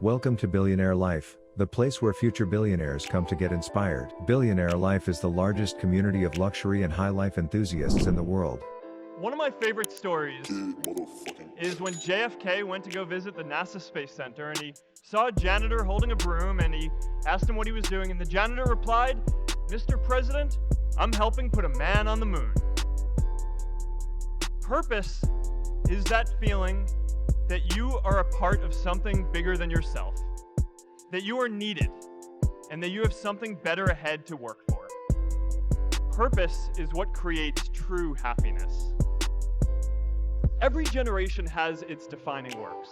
Welcome to Billionaire Life, the place where future billionaires come to get inspired. Billionaire Life is the largest community of luxury and high life enthusiasts in the world. One of my favorite stories is when JFK went to go visit the NASA Space Center and he saw a janitor holding a broom and he asked him what he was doing, and the janitor replied, "Mr. President, I'm helping put a man on the moon." Purpose is that feeling that you are a part of something bigger than yourself, that you are needed, and that you have something better ahead to work for. Purpose is what creates true happiness. Every generation has its defining works.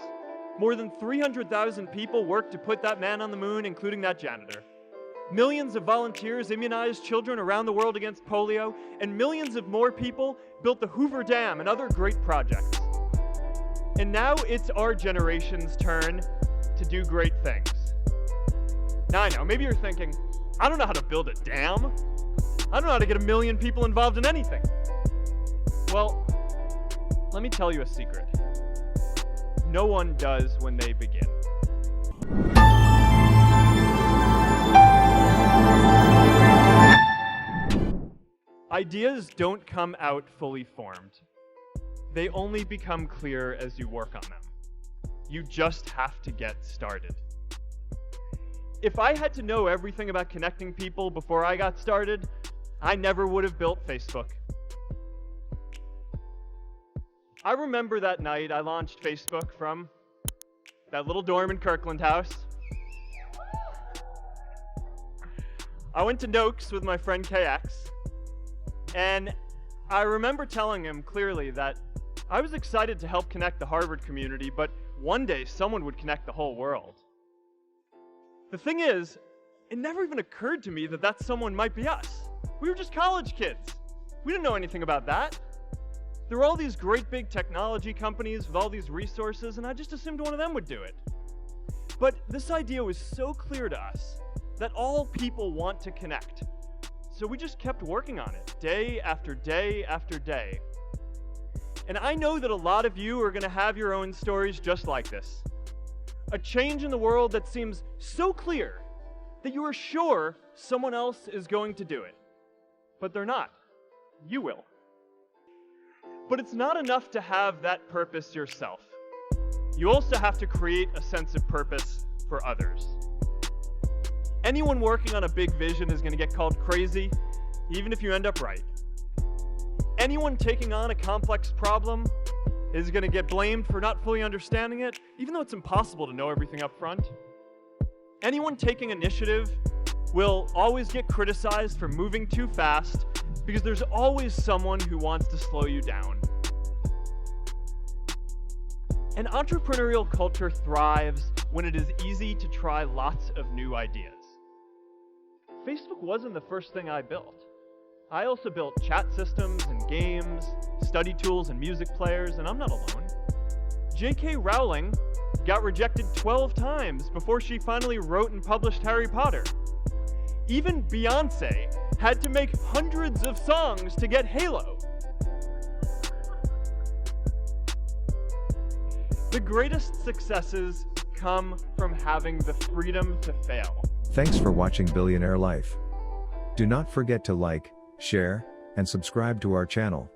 More than 300,000 people worked to put that man on the moon, including that janitor. Millions of volunteers immunized children around the world against polio, and millions of more people built the Hoover Dam and other great projects. And now it's our generation's turn to do great things. Now I know, maybe you're thinking, I don't know how to build a dam. I don't know how to get 1 million people involved in anything. Well, let me tell you a secret. No one does when they begin. Ideas don't come out fully formed. They only become clear as you work on them. You just have to get started. If I had to know everything about connecting people before I got started, I never would have built Facebook. I remember that night I launched Facebook from that little dorm in Kirkland House. I went to Noakes with my friend KX, and I remember telling him clearly that I was excited to help connect the Harvard community, but one day someone would connect the whole world. The thing is, it never even occurred to me that that someone might be us. We were just college kids. We didn't know anything about that. There were all these great big technology companies with all these resources, and I just assumed one of them would do it. But this idea was so clear to us that all people want to connect. So we just kept working on it, day after day after day. And I know that a lot of you are going to have your own stories just like this. A change in the world that seems so clear that you are sure someone else is going to do it. But they're not. You will. But it's not enough to have that purpose yourself. You also have to create a sense of purpose for others. Anyone working on a big vision is going to get called crazy, even if you end up right. Anyone taking on a complex problem is going to get blamed for not fully understanding it, even though it's impossible to know everything up front. Anyone taking initiative will always get criticized for moving too fast, because there's always someone who wants to slow you down. An entrepreneurial culture thrives when it is easy to try lots of new ideas. Facebook wasn't the first thing I built. I also built chat systems and games, study tools and music players, and I'm not alone. J.K. Rowling got rejected 12 times before she finally wrote and published Harry Potter. Even Beyoncé had to make hundreds of songs to get Halo. The greatest successes come from having the freedom to fail. Thanks for watching Billionaire Life. Do not forget to like, share, and subscribe to our channel.